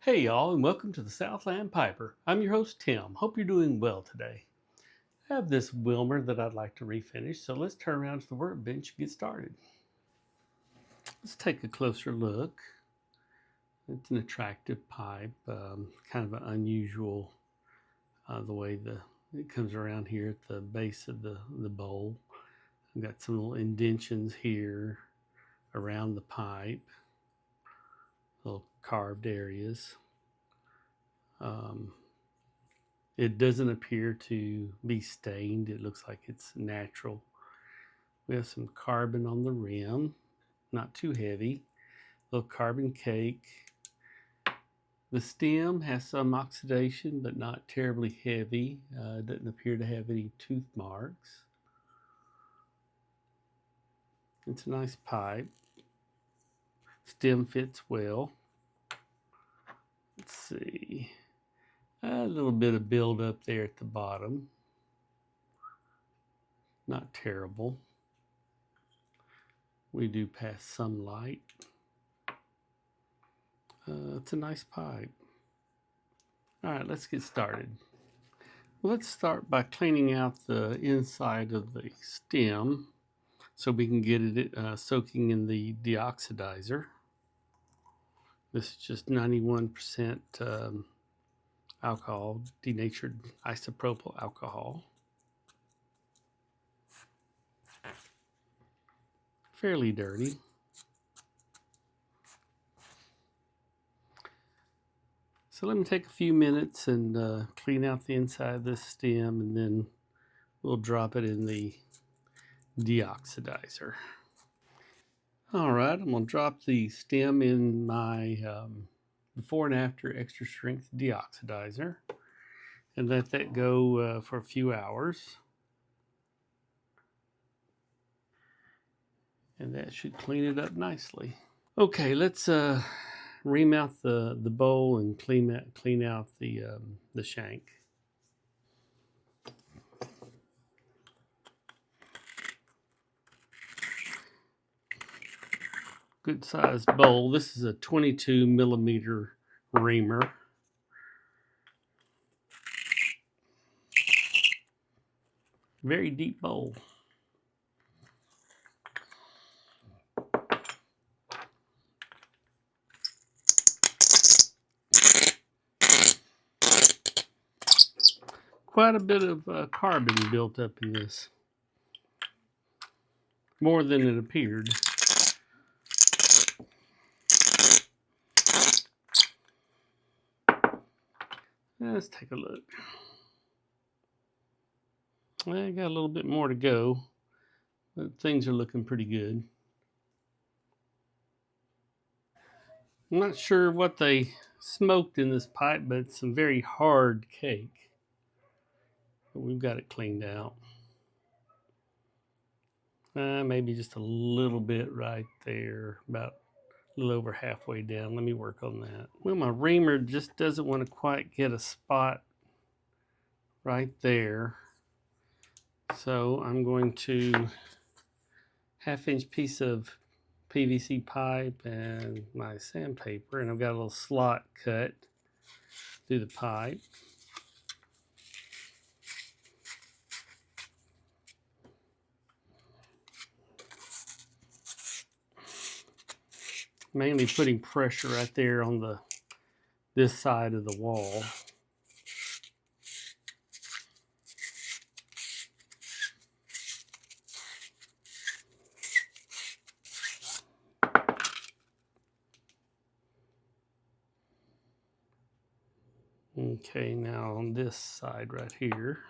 Hey y'all, and welcome to the Southland Piper. I'm your host Tim. Hope you're doing well today. I have this Willmer that I'd like to refinish, so let's turn around to the workbench and get started. Let's take a closer look. It's an attractive pipe, kind of an unusual the way it comes around here at the base of the bowl. I've got some little indentions here around the pipe, little carved areas. Um, It doesn't appear to be stained. It looks like it's natural. We have some carbon on the rim, not too heavy. A little carbon cake. The stem has some oxidation, but not terribly heavy. It doesn't appear to have any tooth marks. It's a nice pipe. Stem fits well. Let's see. A little bit of buildup there at the bottom. Not terrible. We do pass some light. It's a nice pipe. All right, let's get started. Let's start by cleaning out the inside of the stem so we can get it soaking in the deoxidizer. This is just 91% alcohol, denatured isopropyl alcohol. Fairly dirty. So let me take a few minutes and clean out the inside of this stem, and then we'll drop it in the deoxidizer. All right, I'm going to drop the stem in my before and after extra strength deoxidizer and let that go for a few hours. And that should clean it up nicely. Okay, let's ream out the bowl and clean out the shank. Good sized bowl. This is a 22 millimeter reamer. Very deep bowl. Quite a bit of carbon built up in this. More than it appeared. Let's take a look. I got a little bit more to go, but things are looking pretty good. I'm not sure what they smoked in this pipe, but it's some very hard cake. But we've got it cleaned out. Maybe just a little bit right there, about a little over halfway down. Let me work on that. Well, my reamer just doesn't want to quite get a spot right there. So I'm going to half-inch piece of PVC pipe and my sandpaper, and I've got a little slot cut through the pipe. Mainly putting pressure right there on this side of the wall. Okay, now on this side right here.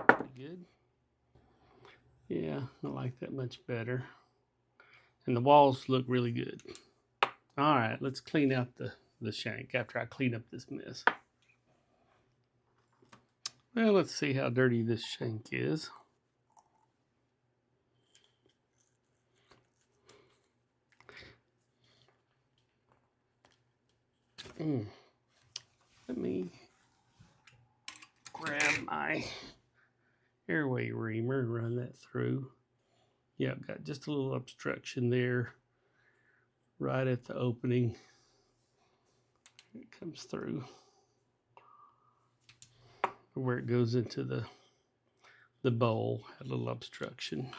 Pretty good. Yeah, I like that much better. And the walls look really good. All right, let's clean out the shank after I clean up this mess. Well, let's see how dirty this shank is. Let me my airway reamer and run that through. Yeah, I've got just a little obstruction there right at the opening. It comes through where it goes into the bowl, a little obstruction.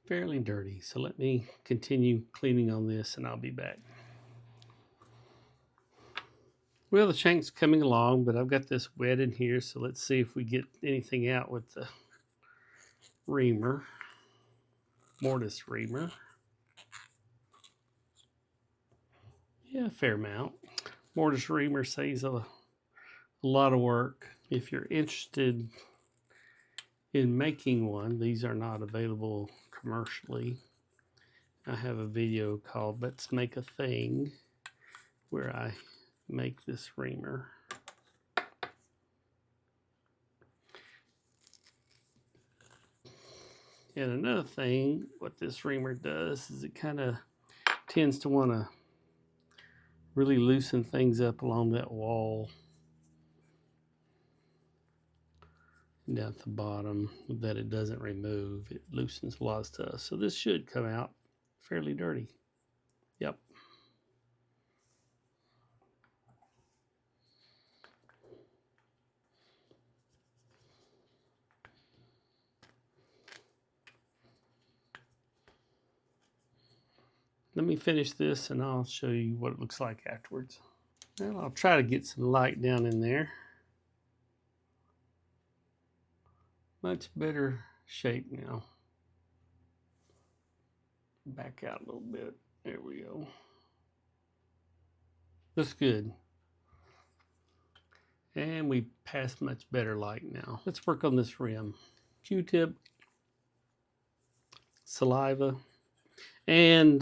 Fairly dirty, so let me continue cleaning on this and I'll be back. Well, the shank's coming along, but I've got this wet in here, so let's see if we get anything out with the reamer, mortise reamer. Yeah, a fair amount. Mortise reamer saves a lot of work. If you're interested in making one, these are not available commercially. I have a video called Let's Make a Thing where I make this reamer. And another thing, what this reamer does is it kind of tends to want to really loosen things up along that wall and down at the bottom that it doesn't remove. It loosens a lot of stuff. So this should come out fairly dirty. Yep. Let me finish this and I'll show you what it looks like afterwards. Well, I'll try to get some light down in there. Much better shape now. Back out a little bit. There we go. Looks good. And we pass much better light now. Let's work on this rim. Q-tip, saliva, and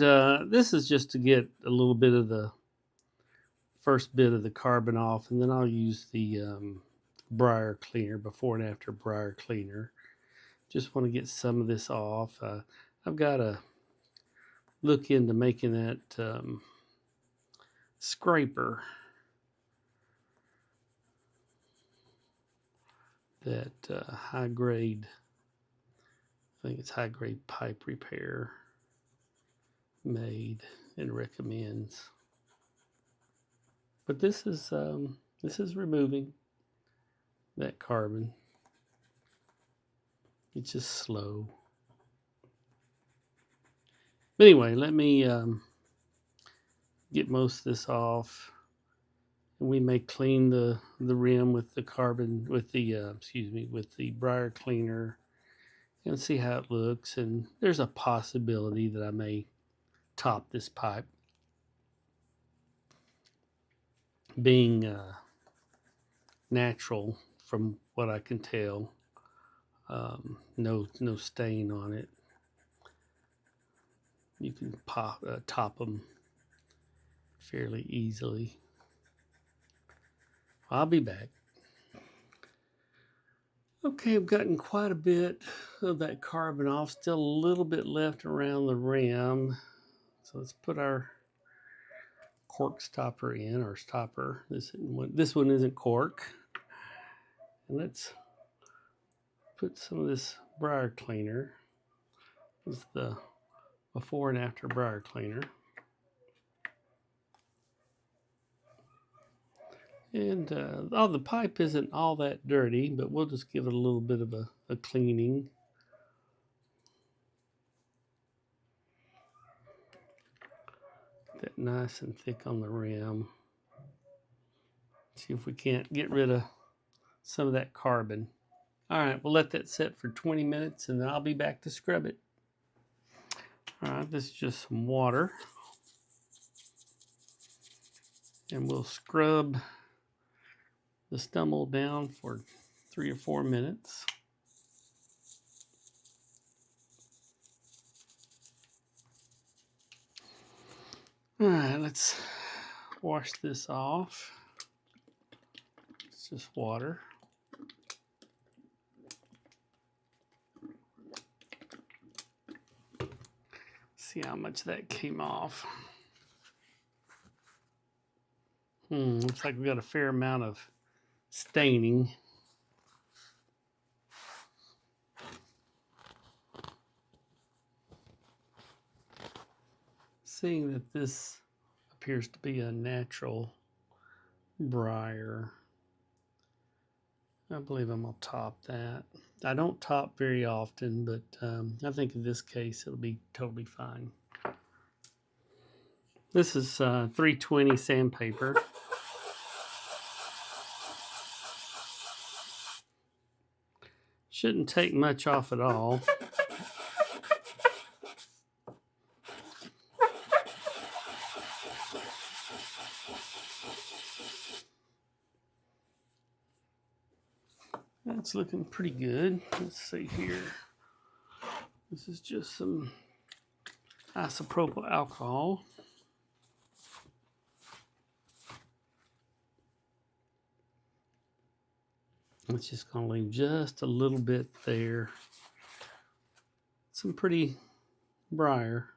this is just to get a little bit of the first bit of the carbon off, and then I'll use the briar cleaner, before and after briar cleaner. Just want to get some of this off. I've got to look into making that scraper, that high grade, I think it's high grade pipe repair made and recommends. But this is removing that carbon. It's just slow. But anyway, let me get most of this off, and we may clean the rim with the carbon, with the with the briar cleaner, and see how it looks. And there's a possibility that I may top this pipe, being natural from what I can tell. No stain on it. You can top them fairly easily. I'll be back. Okay, I've gotten quite a bit of that carbon off. Still a little bit left around the rim. So let's put our cork stopper in, or stopper. This one isn't cork. And let's put some of this briar cleaner. This is the before and after briar cleaner. And the pipe isn't all that dirty, but we'll just give it a little bit of a cleaning. Get that nice and thick on the rim. See if we can't get rid of some of that carbon. All right, we'll let that set for 20 minutes and then I'll be back to scrub it. All right, this is just some water. And we'll scrub the stumble down for 3 or 4 minutes. All right, let's wash this off. It's just water. See how much that came off. Looks like we got a fair amount of staining. Seeing that this appears to be a natural briar, I believe I'm going to top that. I don't top very often, but I think in this case it'll be totally fine. This is 320 sandpaper. Shouldn't take much off at all. That's looking pretty good. Let's see here. This is just some isopropyl alcohol. It's just going to leave just a little bit there. Some pretty briar.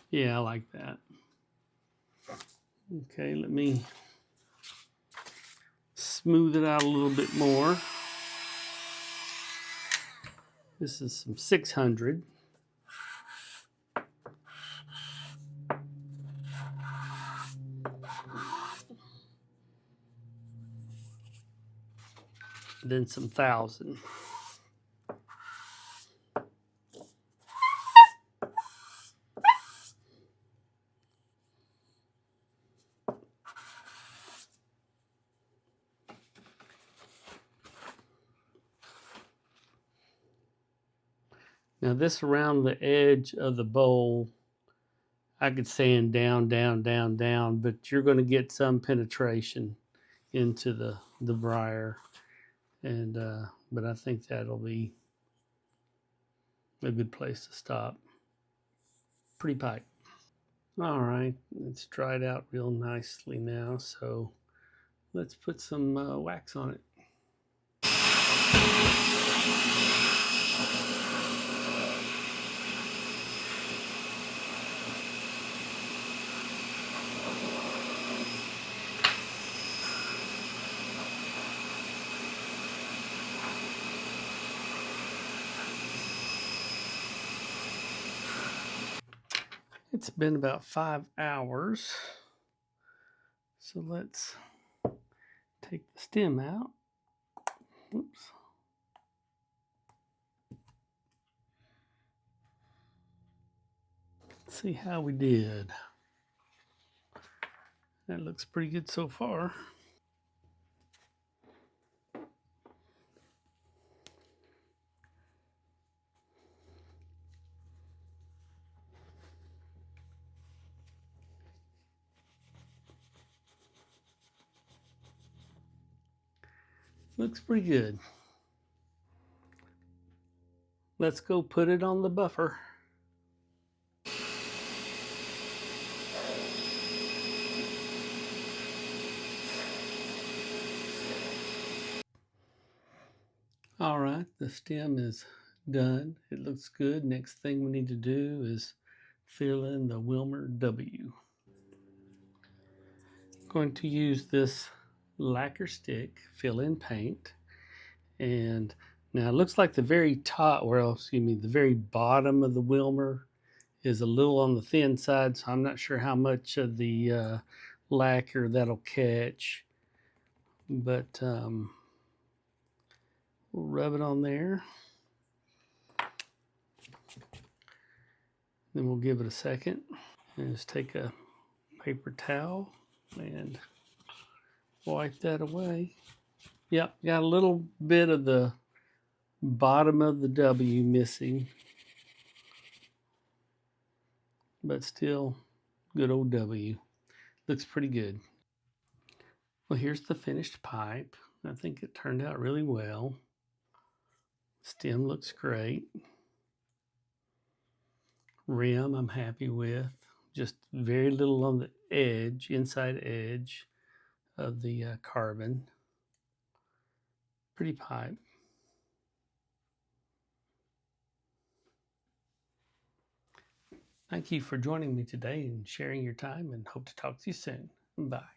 Yeah, I like that. Okay, let me smooth it out a little bit more. This is some 600. Then some 1,000. Now this around the edge of the bowl, I could sand down, down, down, down, but you're going to get some penetration into the briar, and but I think that'll be a good place to stop. Pretty pipe. All right, it's dried out real nicely now, so let's put some wax on it. It's been about 5 hours, so let's take the stem out. Oops. Let's see how we did. That looks pretty good so far. Looks pretty good. Let's go put it on the buffer. All right, the stem is done. It looks good. Next thing we need to do is fill in the Willmer W. I'm going to use this lacquer stick, fill in paint, and now it looks like the very top, the very bottom of the Willmer is a little on the thin side, so I'm not sure how much of the lacquer that'll catch, but we'll rub it on there. Then we'll give it a second and just take a paper towel and wipe that away. Yep, got a little bit of the bottom of the W missing. but still good old W. Looks pretty good. Well, here's the finished pipe. I think it turned out really well. Stem looks great. Rim I'm happy with. Just very little on the edge, inside edge of the carbon. Pretty pipe. Thank you for joining me today and sharing your time, and hope to talk to you soon. Bye.